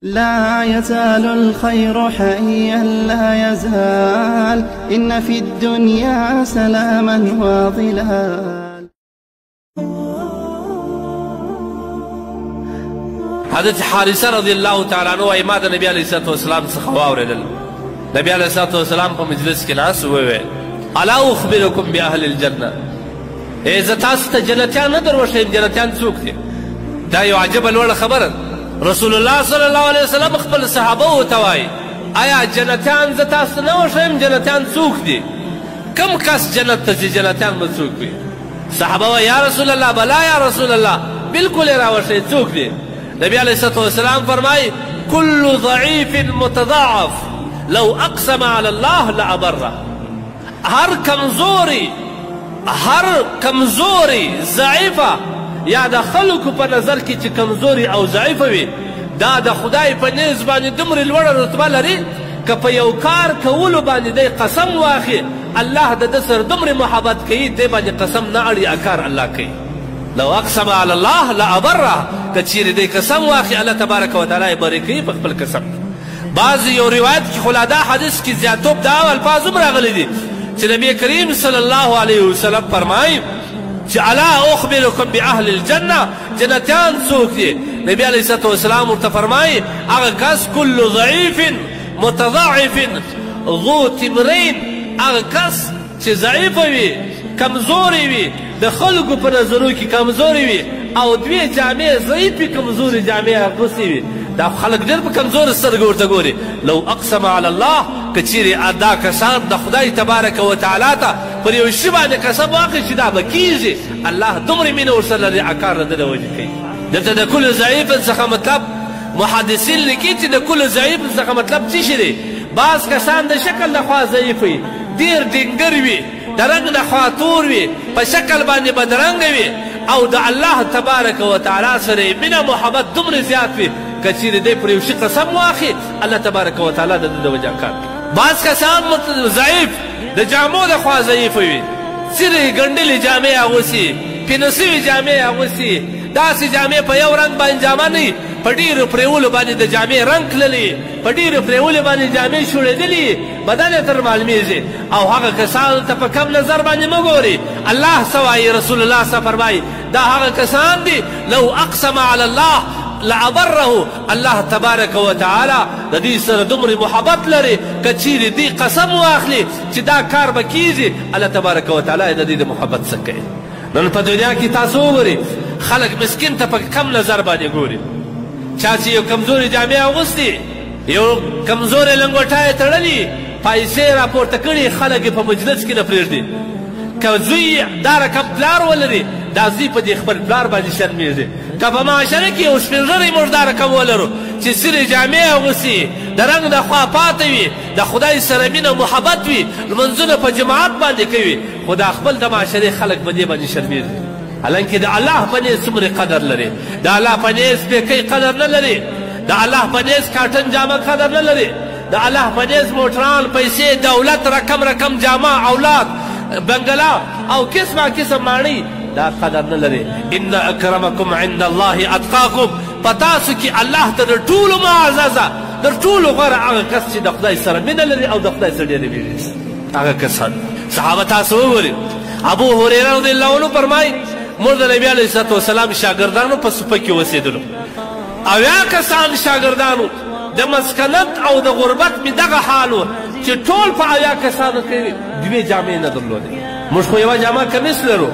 لا يزال الخير حيا لا يزال، إن في الدنيا سلاما وظلال. حضرت حارثه رضی الله تعالی عنہ وايي ما د نبي عليه الصلاه والسلام څخه واورېدل. نبي عليه الصلاه والسلام په مجلس کې ناست وویل الا اخبركم باهل الجنه، زه تاسو ته جنتیان نه دروښیم. جنتیان څوک دي؟ دا یو عجبه لوړه خبره. رسول الله صلی الله علیه وسلم خپل صحابه ورته وایي آیا جنتیان زه تاسو ته نه وښیم؟ جنتیان څوک دي؟ کم کس جنت ته ځي؟ جنتیان به څوک وي؟ صحابه وایي یا رسول الله بلا یا رسول الله بالکل یې راوښیي څوک دي؟ نبی علیه الصلاه والسلام فرمایي كل ضعیف متضاعف لو اقسم على الله لابره. هر کمزوري ضعیفه یا د خلکو په نظر کې چې کمزوري او ضعیفه وي دا د خدای په نیز باندې دومره لوړه رتبه لري که په یو کار کولو باندې دی قسم واخلي الله د ده سره دومره محبت کوي دی باندې قسم نه اړي کار الله کوي. لو اقسم على الله لابره، که چیرې دی قسم واخلي الله تبارک وتعالی یې بری کوي په خپل قسم. بعض یو روایت کې خو لا دا حدیث کې زیاتوب دا الفاظ هم راغلي دي چې نبی کریم صلی الله علیه وسلم فرمایي چې الا اخبرکم باهل الجنه، جنتیان څوک دي؟ نبی علیه الصلاه والسلام ورته فرمایي هغه کس کل ضعیف متضاعف ذو تمرین، هغه کس چې ضعیفه وي کمزوري وي د خلکو په نظرو کې کمزوري وي او دوی جامې ضعیفې کمزوري جامې اغوستې وي. دا خلک ډېر په کمزورو سترګو ورته ګوري. لو اقسم على الله، که چیرې دا کسان د خدای تبارک وتعالی ته پر یو شي باندې قسم واخلي چې دا به کېږي الله دومره مینه ورسره لري کار د ده د وجې کوي. دلته د کل ضعیف څخه مطلب محدثین لیکي چې د کل ضعیف څخه مطلب څه شی دی؟ بعض کسان د شکل د خوا ضعیف وي، ډېر ډینګر وي، د رنګ د خوا تور وي، په شکل باندې بدرنګه وي او د الله تبارک وتعالی سره یې مینه محبت دومره زیات وي که چیرې دی پر یو شي قسم واخلي الله تبارک وتعالی د ده د وجه کار کوي. بعض کسان ضعیف د جامو د خوا ضعیف وي، څیرې ګنډلې جامې اغوستي، پینه سوي جامې اغوستي، داسې جامې په یو رنګ باندې جامه نه په ډېرو پرېولو باندې د جامې رنګ تللی، په ډېرو پرېولو باندې جامې شوړېدلي، بدن یې تر معلومېږي. او هغه کسانو ته په کم نظر باندې مه ګورئ. الله څه وایي؟ رسول الله څه فرمایي؟ دا هغه کسان دي لو اقسم على الله لعبره، الله تبارک وتعالی د دې سره دومره محبت لري که چیرې دی قسم واخلي چې دا کار به کېږي الله تبارک وتعالی د دې د محبت څه کوي. نن په دنیا کې تاسو وګورئ خلک مسکین ته په کم نظر باندې ګوري. چا چې یو کمزوري جامې اغوستې، یو کمزورې لنګوټه یې تړلي، پیسې راپورته کړي، خلک یې په مجلس کې نه پرېږدي. که زوی دا رقم پلار ولري دا زوی په دې خپل پلار باندې شرمېږي. که په معاشره کې یو سپین ږیری موږ دا رقم ولرو چې سرې جامې اغوستي، د رنګ د خوا پاته وي، د خدای سره مینه محبت وي، لمونځونه په جماعت باندې کوي، خو دا خپل د معاشرې خلک په دې باندې شرمېږي. حالانکه د الله په نیز څومره قدر لري، د الله په نیز پیکۍ قدر نه لري، د الله په نیز کاټن جامه قدر نه لري، د الله په نیز موټران، پیسې، دولت، رقم جامه، اولاد، بنګلا او قسمه قسم ماڼۍ دا قدر نه لري. ان اکرمکم عند الله اتقاکم، په تاسو کې الله ته د ټولو معززه د ټولو غوره هغه کس چې د خدای سره مینه لري او د خدای سره ډېرې ویرېږي هغه کسان. صحابه تاسو وګورئ ابو هريره رضی الله عنه فرمایي موږ د نبي علیه الصلاه والسلام شاګردانو په صفه کې اوسېدلو. اویا کسان شاګردانو د مسکنت او د غربت مې دغه حال و چې ټول په اویا کسانو کې دوې جامې نه درلودې. موږ خو یوه جامه کمیس لرو،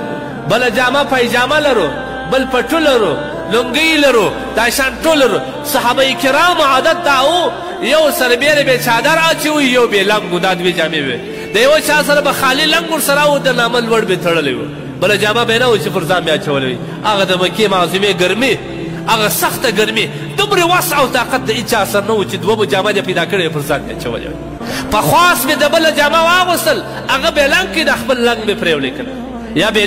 بله جامه پایجامه لرو، بل پټو لرو، لنګۍ لرو، دا شان ټول لرو. صحابه کرامو عادت دا و یو سره بې چادر اچوي، یو بې لنګ و، دا دوې جامې وې. د یوه چا سره به خالي لنګ ورسره و، د نامه لوړ به تړلی و، بله جامه به نه و چې پر ځان بې اچولی وي. هغه د مکې معظمې ګرمي، هغه سخته ګرمي، دومره وسع او طاقت د هېچا سره نه و چې دوه جامه دې پیدا کړې پر ځان بې اچولی وي. په خواست مې د بله جامه واغوستل، هغه بې لنګ کې د خپل لنګ مې پرېولی کړه، یا بې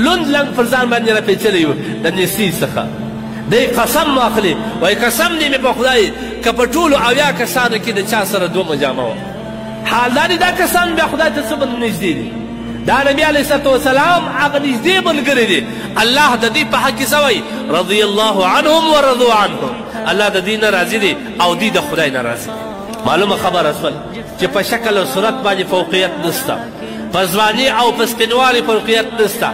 لوند لنګ پر ځان باندې راپېچلی و د نسي څخه. دی قسم واخلي وایي قسم دې مې په خدای که په ټولو اویا کسانو کې د چا سره دومره جامه وه. حال دا دی دا کسان بیا خدای ته څومره نږدې دي. دا نبی علیه الصلاه والسلام هغه نږدې ملګري دي. الله د دې په حق کې څه وایي؟ رضی الله عنهم ورضوا عنه، الله د دې نه راضي دی او دوی د خدای نه راضي دي. معلومه خبره شول چې په شکل او صورت باندې فوقیت نسته، په ځواني او په سپینوالي فوقیت نسته،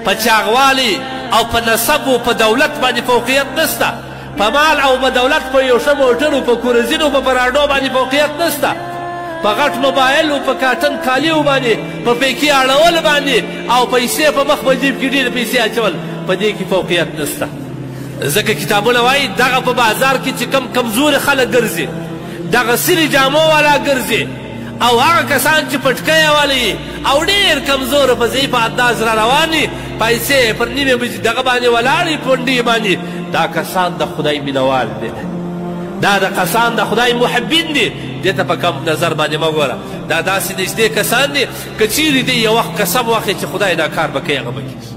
په چاغوالي او په نسب او په دولت باندې فوقیت نسته، په مال او په دولت په یو ښه موټرو په کورزینو په براډو باندې فوقیت نسته، په غټ موبایل او په کاټن کالیو باندې په پیکې اړول باندې او پیسې په مخ په جیب کې ډېرې پیسې اچول په دې کې فوقیت نسته. ځکه کتابونه وایي دغه په بازار کې چې کم کمزوري خلک ګرځي، دغه سرې جامو والا ګرځي او هغه کسان چې پټکیه والی او ډېر کمزوره په ضعیف انداز را روان وي، پیسې پر نیمې بجې دغه باندې ولاړې پونډې باندې، دا کسان د خدای مینوال دي، دا د کسان د خدای محبین دي. دې ته په کم نظر باندې مه ګوره، دا داسې نږدې کسان دي که چیرې دی یو وخت قسم واخلې چې خدای دا کار به کوي هغه به کېږي.